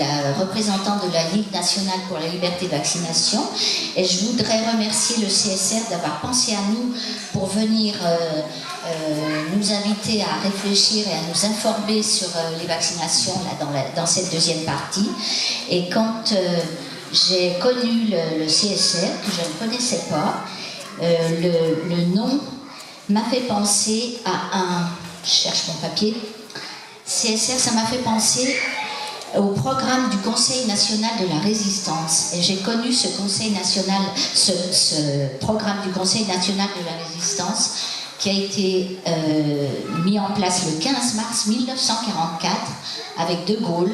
la représentante de la Ligue nationale pour la liberté de vaccination, et je voudrais remercier le CSR d'avoir pensé à nous pour venir nous inviter à réfléchir et à nous informer sur les vaccinations là, dans cette deuxième partie. Et quand j'ai connu le CSR, que je ne connaissais pas, le nom m'a fait penser à un... Je cherche mon papier. CSR, ça m'a fait penser au programme du Conseil national de la résistance. Et j'ai connu ce Conseil national, ce programme du Conseil national de la résistance qui a été mis en place le 15 mars 1944 avec De Gaulle.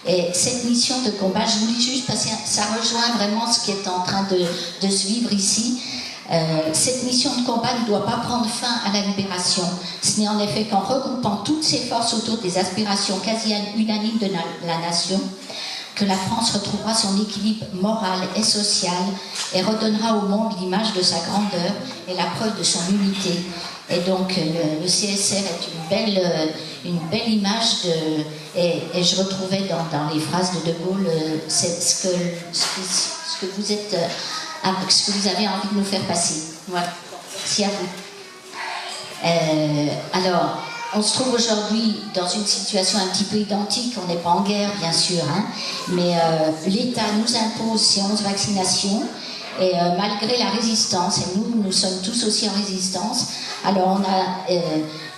Et cette mission de combat, je voulais juste parce que ça rejoint vraiment ce qui est en train de se vivre ici. Cette mission de combat ne doit pas prendre fin à la libération. Ce n'est en effet qu'en regroupant toutes ses forces autour des aspirations quasi unanimes de la nation que la France retrouvera son équilibre moral et social et redonnera au monde l'image de sa grandeur et la preuve de son unité. Et donc le CSR est une belle image et je retrouvais dans les phrases de Gaulle ce que vous êtes, ce que vous avez envie de nous faire passer. Voilà, merci à vous. Alors, on se trouve aujourd'hui dans une situation un petit peu identique, on n'est pas en guerre bien sûr, hein, mais l'État nous impose ces 11 vaccinations. Et malgré la résistance, et nous sommes tous aussi en résistance, alors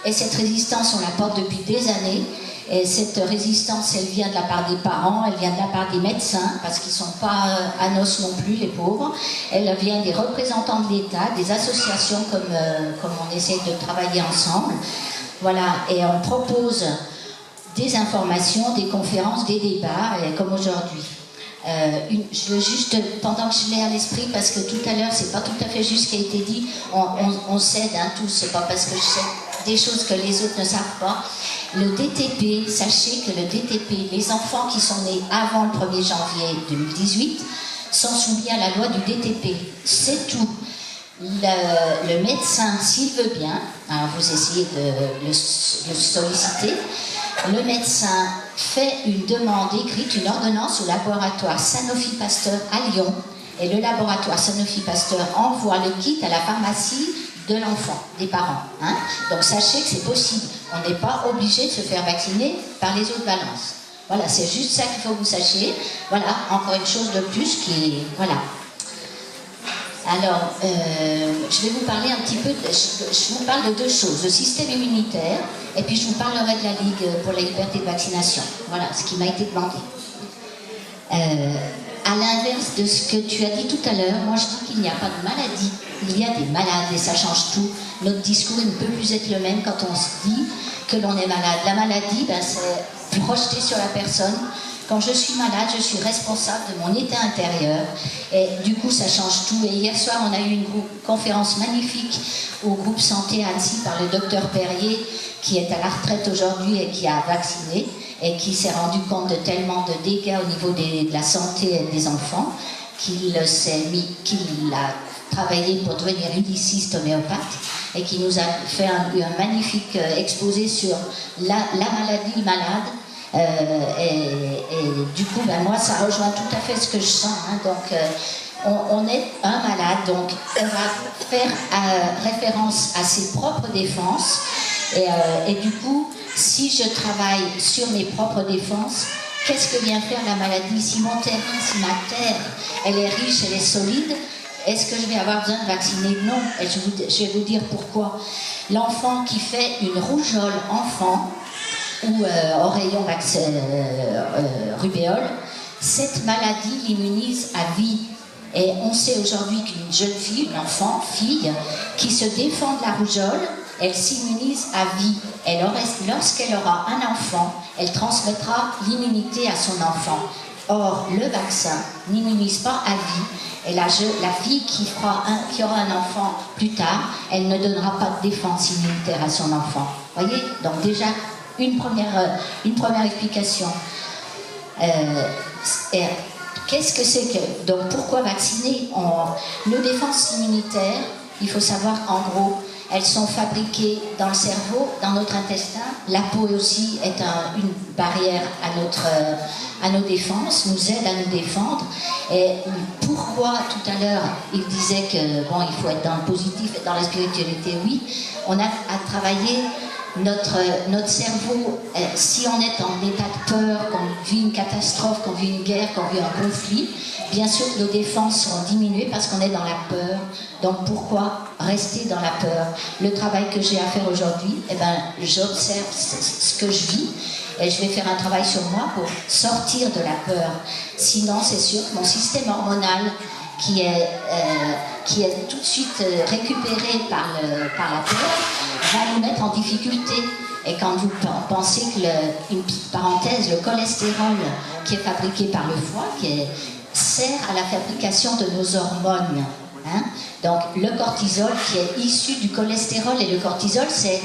et cette résistance on la porte depuis des années, et cette résistance elle vient de la part des parents, elle vient de la part des médecins, parce qu'ils ne sont pas à noces non plus les pauvres, elle vient des représentants de l'État, des associations comme on essaie de travailler ensemble, voilà, et on propose des informations, des conférences, des débats, comme aujourd'hui. Je veux juste, pendant que je l'ai à l'esprit, parce que tout à l'heure, c'est pas tout à fait juste ce qui a été dit, on cède hein, tous, c'est pas parce que je sais des choses que les autres ne savent pas. Le DTP, sachez que le DTP, les enfants qui sont nés avant le 1er janvier 2018 sont soumis à la loi du DTP, c'est tout. Le médecin, s'il veut bien, alors vous essayez de le solliciter, le médecin fait une demande écrite, une ordonnance au laboratoire Sanofi Pasteur à Lyon, et le laboratoire Sanofi Pasteur envoie le kit à la pharmacie de l'enfant, des parents. Hein. Donc sachez que c'est possible. On n'est pas obligé de se faire vacciner par les eaux de Valence. Voilà, c'est juste ça qu'il faut que vous sachiez. Voilà, encore une chose de plus qui... Voilà. Alors, je vais vous parler un petit peu, je vous parle de deux choses, le système immunitaire, et puis je vous parlerai de la Ligue pour la liberté de vaccination. Voilà, ce qui m'a été demandé. À l'inverse de ce que tu as dit tout à l'heure, moi je dis qu'il n'y a pas de maladie, il y a des malades et ça change tout. Notre discours ne peut plus être le même quand on se dit que l'on est malade. La maladie, ben, c'est projeté sur la personne. Quand je suis malade, je suis responsable de mon état intérieur et du coup ça change tout. Et hier soir on a eu une conférence magnifique au groupe santé à Annecy par le docteur Perrier qui est à la retraite aujourd'hui et qui a vacciné et qui s'est rendu compte de tellement de dégâts au niveau de la santé des enfants qu'il a travaillé pour devenir uniciste homéopathe et qui nous a fait un magnifique exposé sur la maladie malade. Et du coup, ben, moi, ça rejoint tout à fait ce que je sens. Hein. Donc, on est un malade, donc on va faire référence à ses propres défenses. Et du coup, si je travaille sur mes propres défenses, qu'est-ce que vient faire la maladie? Si mon terrain, si ma terre, elle est riche, elle est solide, est-ce que je vais avoir besoin de vacciner? Non. Et je vais vous dire pourquoi. L'enfant qui fait une rougeole enfant, ou oreillon rubéole, cette maladie l'immunise à vie. Et on sait aujourd'hui qu'une jeune fille, une enfant, fille, qui se défend de la rougeole, elle s'immunise à vie. Et lorsqu'elle aura un enfant, elle transmettra l'immunité à son enfant. Or, le vaccin n'immunise pas à vie. Et la fille qui aura un enfant plus tard, elle ne donnera pas de défense immunitaire à son enfant. Voyez? Donc déjà, une première explication. Qu'est-ce que c'est que... Donc pourquoi vacciner? Nos défenses immunitaires, il faut savoir qu'en gros, Elles sont fabriquées dans le cerveau, dans notre intestin. La peau aussi est une barrière à nos défenses, nous aide à nous défendre. Et pourquoi tout à l'heure il disait que bon, il faut être dans le positif et dans la spiritualité, oui, on a à travailler notre cerveau. Si on est en état de peur, qu'on vit une catastrophe, qu'on vit une guerre, qu'on vit un conflit, bien sûr que nos défenses seront diminuées parce qu'on est dans la peur. Donc pourquoi rester dans la peur? Le travail que j'ai à faire aujourd'hui, eh ben, j'observe ce que je vis et je vais faire un travail sur moi pour sortir de la peur. Sinon, c'est sûr que mon système hormonal qui est tout de suite récupéré par la peur, va nous mettre en difficulté. Et quand vous pensez que, une petite parenthèse, le cholestérol qui est fabriqué par le foie, sert à la fabrication de nos hormones. Hein? Donc le cortisol qui est issu du cholestérol, et le cortisol c'est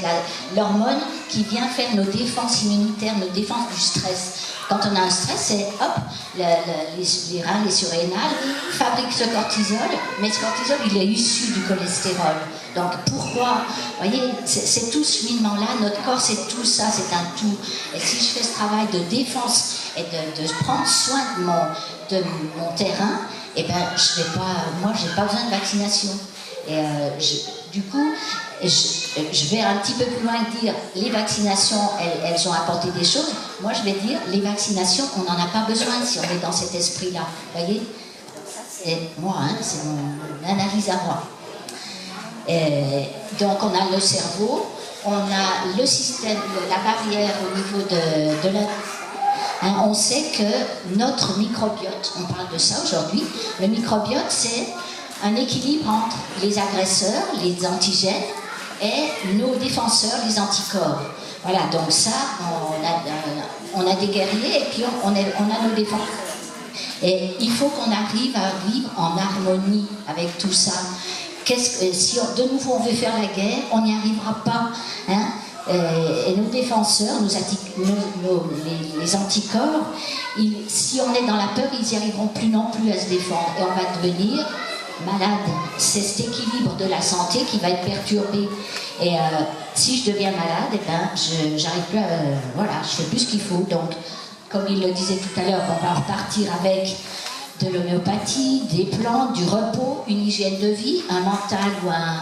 l'hormone qui vient faire nos défenses immunitaires, nos défenses du stress. Quand on a un stress, c'est hop, les reins, les surrénales fabriquent ce cortisol, mais ce cortisol il est issu du cholestérol. Donc pourquoi, vous voyez, c'est tout ce cheminement-là, notre corps c'est tout ça, c'est un tout. Et si je fais ce travail de défense et de prendre soin de mon terrain, eh ben, moi j'ai pas besoin de vaccination. Et du coup, je vais un petit peu plus loin et dire les vaccinations, elles ont apporté des choses. Moi je vais dire les vaccinations, on n'en a pas besoin si on est dans cet esprit-là. Vous voyez, c'est moi, hein, c'est mon analyse à moi. Et donc on a le cerveau, on a le système, la barrière au niveau de la... Hein, on sait que notre microbiote, on parle de ça aujourd'hui, le microbiote c'est un équilibre entre les agresseurs, les antigènes, et nos défenseurs, les anticorps. Voilà, donc ça, on a des guerriers et puis on a nos défenseurs. Et il faut qu'on arrive à vivre en harmonie avec tout ça. Si de nouveau on veut faire la guerre, on n'y arrivera pas. Hein? Et nos défenseurs, les anticorps, si on est dans la peur, ils n'y arriveront plus non plus à se défendre. Et on va devenir malade. C'est cet équilibre de la santé qui va être perturbé. Et si je deviens malade, eh ben, j'arrive plus à... voilà, je fais plus ce qu'il faut. Donc, comme il le disait tout à l'heure, on va repartir avec de l'homéopathie, des plantes, du repos, une hygiène de vie, un mental ou un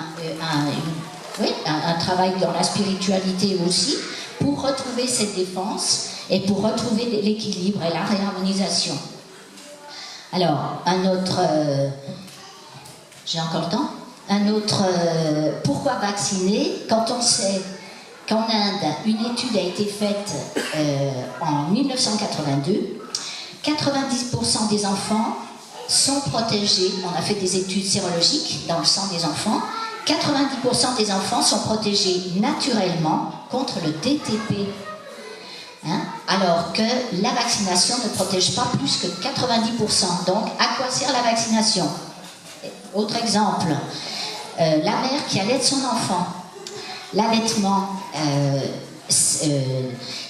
travail dans la spiritualité aussi, pour retrouver cette défense et pour retrouver l'équilibre et la réharmonisation. Alors, un autre... j'ai encore le temps. Un autre... pourquoi vacciner? Quand on sait qu'en Inde, une étude a été faite en 1982, 90% des enfants sont protégés. On a fait des études sérologiques dans le sang des enfants. 90% des enfants sont protégés naturellement contre le DTP. Hein? Alors que la vaccination ne protège pas plus que 90%. Donc, à quoi sert la vaccination? Autre exemple, la mère qui allaite son enfant. L'allaitement,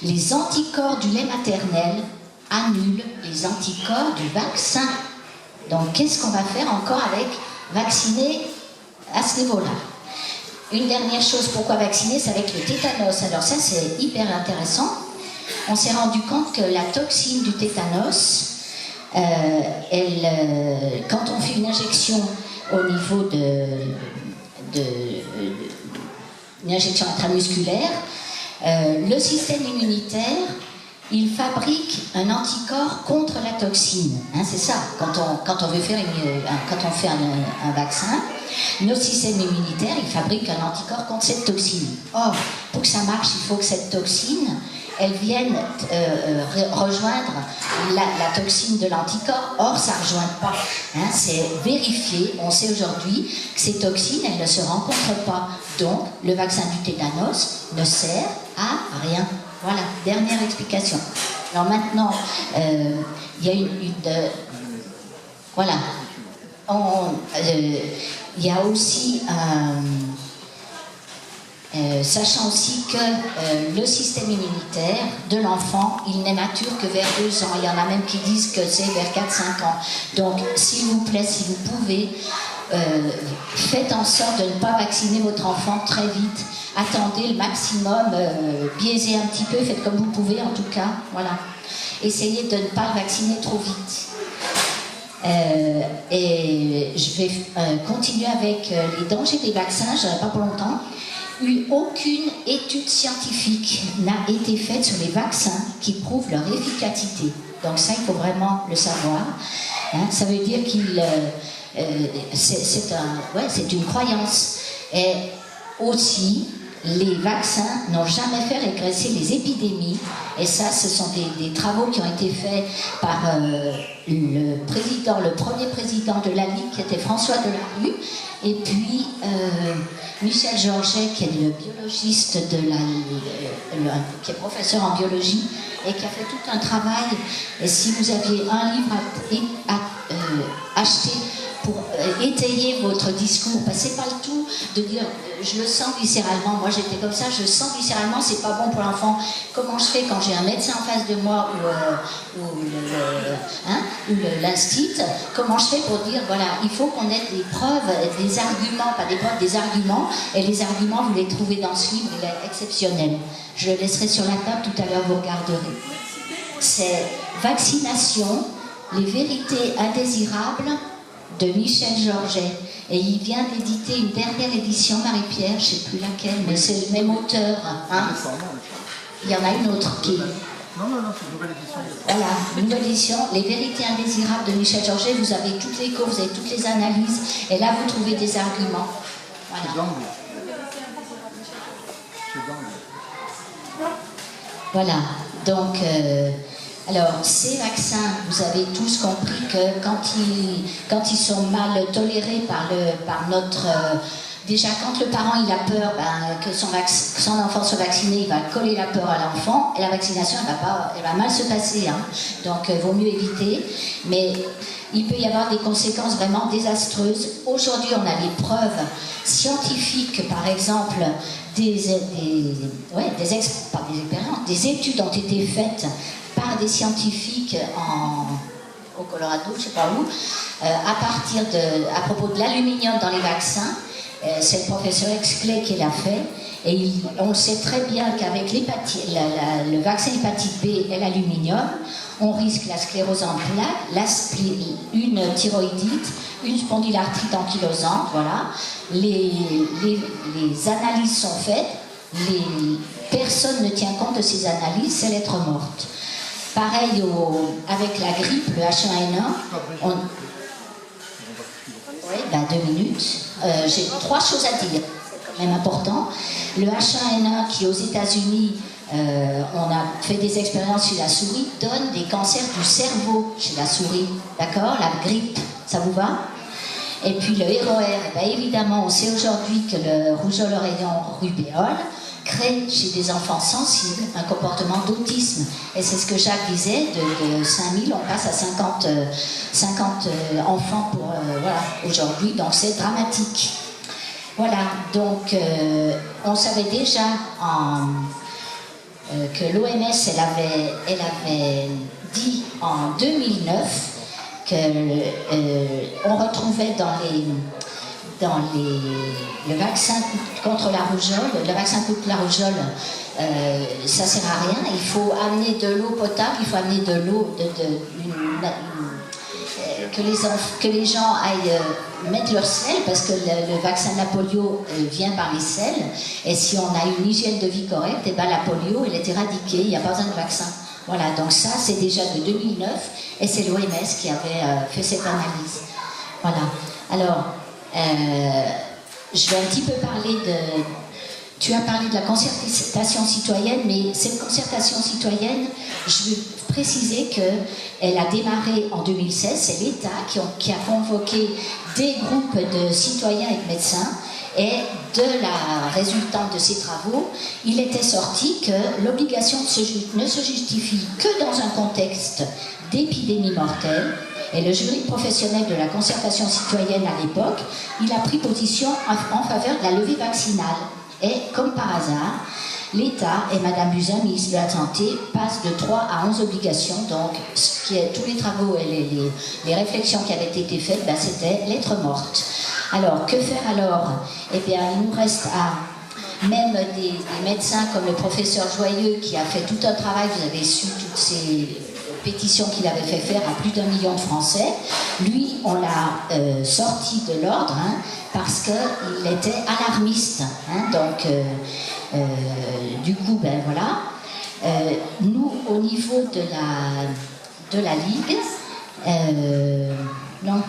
les anticorps du lait maternel annulent les anticorps du vaccin. Donc, qu'est-ce qu'on va faire encore avec vacciner à ce niveau-là? Une dernière chose, pourquoi vacciner, c'est avec le tétanos. Alors ça, c'est hyper intéressant. On s'est rendu compte que la toxine du tétanos, quand on fait une injection au niveau une injection intramusculaire, le système immunitaire, il fabrique un anticorps contre la toxine. Hein, c'est ça, quand on veut faire quand on fait un vaccin, notre système immunitaire, il fabrique un anticorps contre cette toxine. Or, pour que ça marche, il faut que cette toxine, elle vienne rejoindre la toxine de l'anticorps. Or, ça ne rejoint pas. Hein, c'est vérifié. On sait aujourd'hui que ces toxines, elles ne se rencontrent pas. Donc, le vaccin du tétanos ne sert à rien. Voilà, dernière explication. Alors maintenant, il y a voilà. Il y a aussi sachant aussi que le système immunitaire de l'enfant, il n'est mature que vers 2 ans. Il y en a même qui disent que c'est vers 4-5 ans. Donc, s'il vous plaît, si vous pouvez, faites en sorte de ne pas vacciner votre enfant très vite. Attendez le maximum, biaisez un petit peu, faites comme vous pouvez en tout cas. Voilà. Essayez de ne pas le vacciner trop vite. Et je vais continuer avec les dangers des vaccins, je n'aurai pas pour longtemps. Aucune étude scientifique n'a été faite sur les vaccins qui prouvent leur efficacité. Donc ça, il faut vraiment le savoir. Hein, ça veut dire c'est une croyance. Et aussi, les vaccins n'ont jamais fait régresser les épidémies. Et ça, ce sont des travaux qui ont été faits par le premier président de la Ligue, qui était François Delarue, et puis Michel Georget, qui est le biologiste qui est professeur en biologie, et qui a fait tout un travail. Et si vous aviez un livre à acheter pour étayer votre discours, parce que c'est pas le tout de dire je le sens viscéralement, moi j'étais comme ça, je sens viscéralement, c'est pas bon pour l'enfant. Comment je fais quand j'ai un médecin en face de moi ou l'instit, comment je fais pour dire voilà, il faut qu'on ait des preuves, des arguments, pas des preuves, des arguments, et les arguments vous les trouvez dans ce livre, il est exceptionnel. Je le laisserai sur la table tout à l'heure, vous regarderez. C'est Vaccination, les vérités indésirables de Michel Georget. Et il vient d'éditer une dernière édition, Marie-Pierre, je ne sais plus laquelle, mais c'est le même auteur. Hein. Il y en a une autre qui... Non, c'est une nouvelle édition. Voilà, une nouvelle édition, Les vérités indésirables de Michel Georget. Vous avez toutes les causes, vous avez toutes les analyses, et là vous trouvez des arguments. Voilà. Voilà, donc... alors, ces vaccins, vous avez tous compris que quand ils sont mal tolérés par notre... déjà, quand le parent il a peur que son enfant soit vacciné, il va coller la peur à l'enfant, et la vaccination, elle va mal se passer. Hein. Donc, il vaut mieux éviter. Mais il peut y avoir des conséquences vraiment désastreuses. Aujourd'hui, on a les preuves scientifiques, par exemple, des études ont été faites par des scientifiques au Colorado, je ne sais pas où, à propos de l'aluminium dans les vaccins. C'est le professeur Exley qui l'a fait. Et on le sait très bien qu'avec le vaccin hépatite B et l'aluminium, on risque la sclérose en plaques, une thyroïdite, une spondylarthrite ankylosante, voilà. Les analyses sont faites, personne ne tient compte de ces analyses, c'est l'être morte. Pareil avec la grippe, le H1N1. Oui, 2 minutes. J'ai 3 choses à dire, c'est quand même important. Le H1N1 qui aux États-Unis, on a fait des expériences chez la souris, donne des cancers du cerveau chez la souris. D'accord? La grippe, ça vous va? Et puis le ROR, évidemment, on sait aujourd'hui que le rougeole oreillon-rubéole crée chez des enfants sensibles un comportement d'autisme. Et c'est ce que Jacques disait, de 5000, on passe à 50 enfants aujourd'hui, donc c'est dramatique. Voilà, donc on savait déjà que l'OMS, elle avait dit en 2009 qu'on retrouvait le vaccin contre la rougeole, le vaccin contre la rougeole, ça sert à rien. Il faut amener de l'eau potable, il faut amener de l'eau, que les gens aillent mettre leur sel, parce que le vaccin de la polio vient par les selles, et si on a une hygiène de vie correcte, la polio, elle est éradiquée, il n'y a pas besoin de vaccin. Voilà, donc ça, c'est déjà de 2009, et c'est l'OMS qui avait fait cette analyse. Voilà. Alors, je vais un petit peu parler de... Tu as parlé de la concertation citoyenne, mais cette concertation citoyenne, je veux préciser qu'elle a démarré en 2016, c'est l'État qui a convoqué des groupes de citoyens et de médecins, et de la résultante de ces travaux, il était sorti que l'obligation ne se justifie que dans un contexte d'épidémie mortelle. Et le jury professionnel de la concertation citoyenne à l'époque, il a pris position en faveur de la levée vaccinale. Et comme par hasard, l'État et Madame Buzyn, ministre de la Santé, passent de 3 à 11 obligations. Donc, tous les travaux et les réflexions qui avaient été faites, c'était lettre morte. Alors, que faire alors? Eh bien, il nous reste même des médecins comme le professeur Joyeux qui a fait tout un travail, vous avez su toutes ces pétitions qu'il avait fait faire à plus d'1 million de Français. Lui, on l'a sorti de l'ordre parce qu'il était alarmiste. Donc, du coup, ben voilà. Nous, au niveau de la Ligue, non,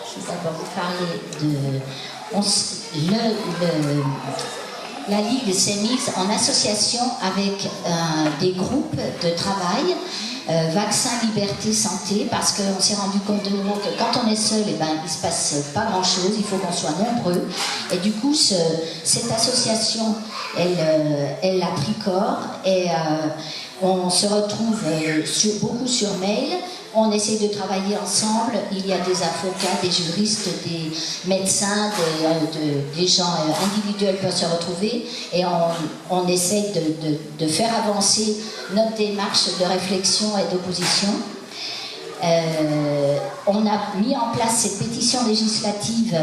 je vais d'abord vous parler de... La Ligue s'est mise en association avec des groupes de travail, Vaccin, Liberté, Santé, parce qu'on s'est rendu compte de nouveau que quand on est seul, eh ben, il ne se passe pas grand-chose, il faut qu'on soit nombreux. Et du coup, cette association, elle a pris corps et on se retrouve beaucoup sur mail. On essaie de travailler ensemble. Il y a des avocats, des juristes, des médecins, des gens individuels peuvent se retrouver et on essaie de faire avancer notre démarche de réflexion et d'opposition. On a mis en place cette pétition législative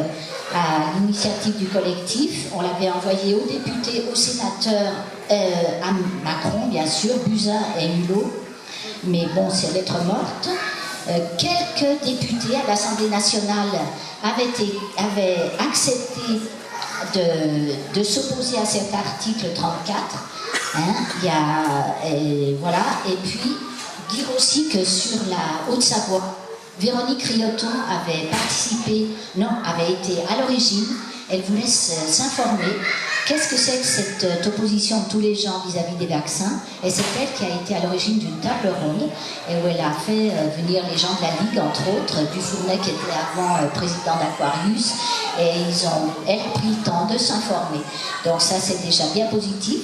à l'initiative du collectif. On l'avait envoyée aux députés, aux sénateurs, à Macron, bien sûr, Buzyn et Hulot. Mais bon, c'est lettre morte. Quelques députés à l'Assemblée nationale avaient accepté de s'opposer à cet article 34. Voilà. Et puis, dire aussi que sur la Haute-Savoie, Véronique Rioton avait été à l'origine. Elle voulait s'informer. Qu'est-ce que c'est que cette opposition de tous les gens vis-à-vis des vaccins? Et c'est elle qui a été à l'origine d'une table ronde et où elle a fait venir les gens de la Ligue, entre autres, Dufournet qui était avant président d'Aquarius, et elle a pris le temps de s'informer. Donc ça, c'est déjà bien positif,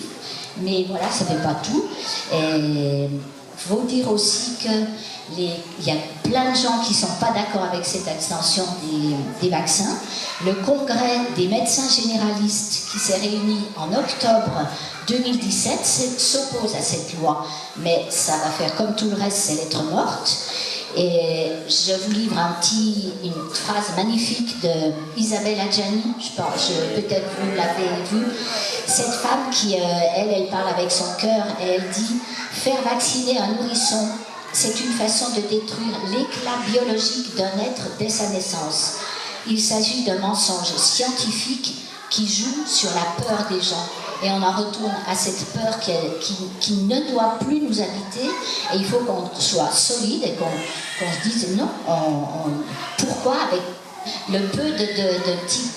mais voilà, ça ne fait pas tout. Et il faut dire aussi qu'il y a plein de gens qui ne sont pas d'accord avec cette extension des vaccins. Le congrès des médecins généralistes qui s'est réuni en octobre 2017 s'oppose à cette loi, mais ça va faire comme tout le reste, c'est lettre morte. Et je vous livre une phrase magnifique de Isabelle Adjani, peut-être vous l'avez vue. Cette femme qui, elle parle avec son cœur et elle dit « Faire vacciner un nourrisson, c'est une façon de détruire l'éclat biologique d'un être dès sa naissance. Il s'agit d'un mensonge scientifique qui joue sur la peur des gens. » Et on en retourne à cette peur qui ne doit plus nous habiter. Et il faut qu'on soit solide et qu'on se dise non, pourquoi avec le peu de petits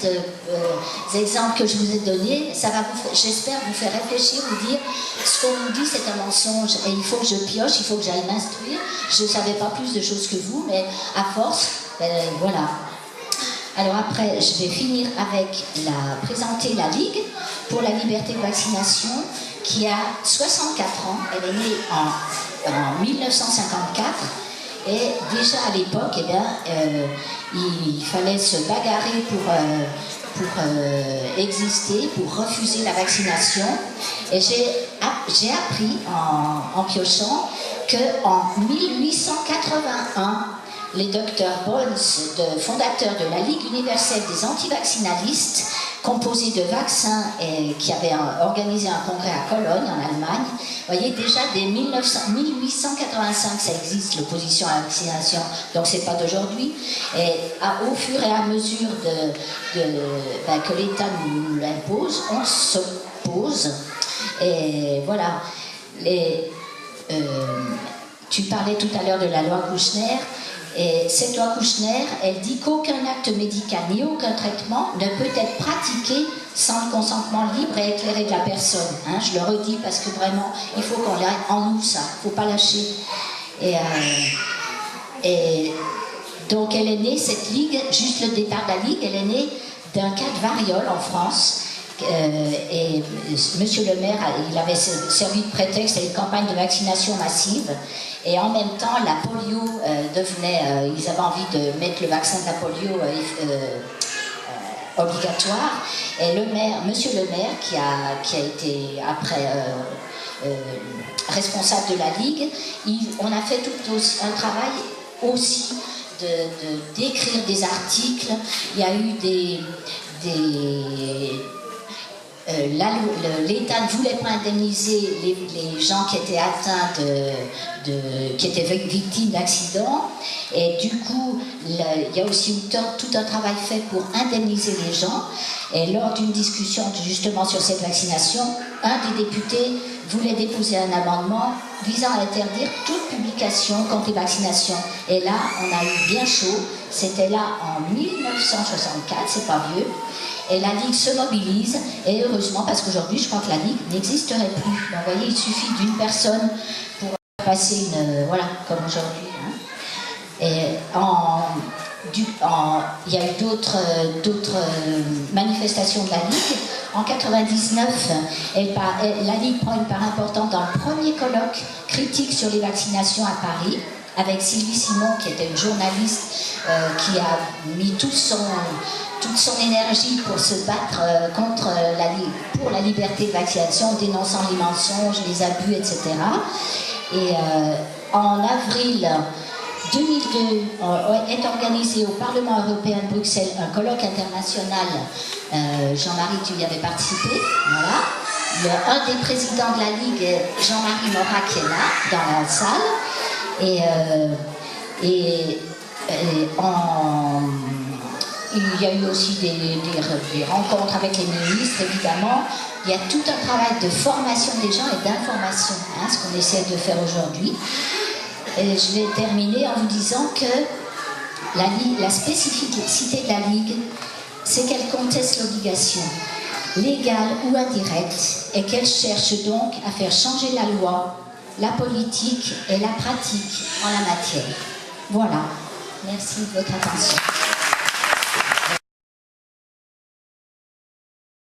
exemples que je vous ai donnés, ça va j'espère vous faire réfléchir, vous dire ce qu'on nous dit c'est un mensonge et il faut que je pioche, il faut que j'aille m'instruire. Je ne savais pas plus de choses que vous, mais à force, voilà. Alors après, je vais finir avec présenter la Ligue pour la liberté de vaccination qui a 64 ans. Elle est née en 1954 et déjà à l'époque, il fallait se bagarrer pour exister, pour refuser la vaccination. Et j'ai appris en piochant qu'en 1881, les docteurs Bones, fondateurs de la Ligue universelle des antivaccinalistes, composés de vaccins et qui avaient organisé un congrès à Cologne, en Allemagne. Vous voyez, déjà dès 1885, ça existe, l'opposition à la vaccination, donc c'est pas d'aujourd'hui. Et au fur et à mesure que l'État nous l'impose, on s'oppose. Et voilà. Tu parlais tout à l'heure de la loi Kouchner. Et cette loi Kouchner, elle dit qu'aucun acte médical ni aucun traitement ne peut être pratiqué sans le consentement libre et éclairé de la personne. Je le redis parce que vraiment, il faut qu'on l'ait en nous, ça. Il ne faut pas lâcher. Et donc, elle est née, cette ligue, juste le départ de la ligue, elle est née d'un cas de variole en France. Et Monsieur le maire, il avait servi de prétexte à une campagne de vaccination massive. Et en même temps, la polio devenait... ils avaient envie de mettre le vaccin de la polio obligatoire. Et le maire, Monsieur le maire, qui a été après responsable de la Ligue, on a fait tout un travail aussi d'écrire des articles. Il y a eu l'État ne voulait pas indemniser les gens qui étaient atteints qui étaient victimes d'accidents, et du coup il y a aussi tout un travail fait pour indemniser les gens. Et lors d'une discussion justement sur cette vaccination, un des députés voulait déposer un amendement visant à interdire toute publication contre les vaccinations. Et là, on a eu bien chaud. C'était là en 1964, c'est pas vieux. Et la Ligue se mobilise, et heureusement, parce qu'aujourd'hui, je crois que la Ligue n'existerait plus. Donc, vous voyez, il suffit d'une personne pour passer voilà, comme aujourd'hui. Hein. Et il y a eu d'autres manifestations de la Ligue. En 1999, la Ligue prend une part importante dans le premier colloque critique sur les vaccinations à Paris, avec Sylvie Simon, qui était une journaliste qui a mis toute son énergie pour se battre pour la liberté de vaccination, dénonçant les mensonges, les abus, etc. Et en avril 2002 est organisé au Parlement européen de Bruxelles un colloque international. Jean-Marie, tu y avais participé. Voilà. Un des présidents de la Ligue, Jean-Marie Morat, qui est là, dans la salle. Il y a eu aussi des rencontres avec les ministres, évidemment. Il y a tout un travail de formation des gens et d'information, hein, ce qu'on essaie de faire aujourd'hui. Et je vais terminer en vous disant que la spécificité de la Ligue, c'est qu'elle conteste l'obligation, légale ou indirecte, et qu'elle cherche donc à faire changer la loi, la politique et la pratique en la matière. Voilà. Merci de votre attention.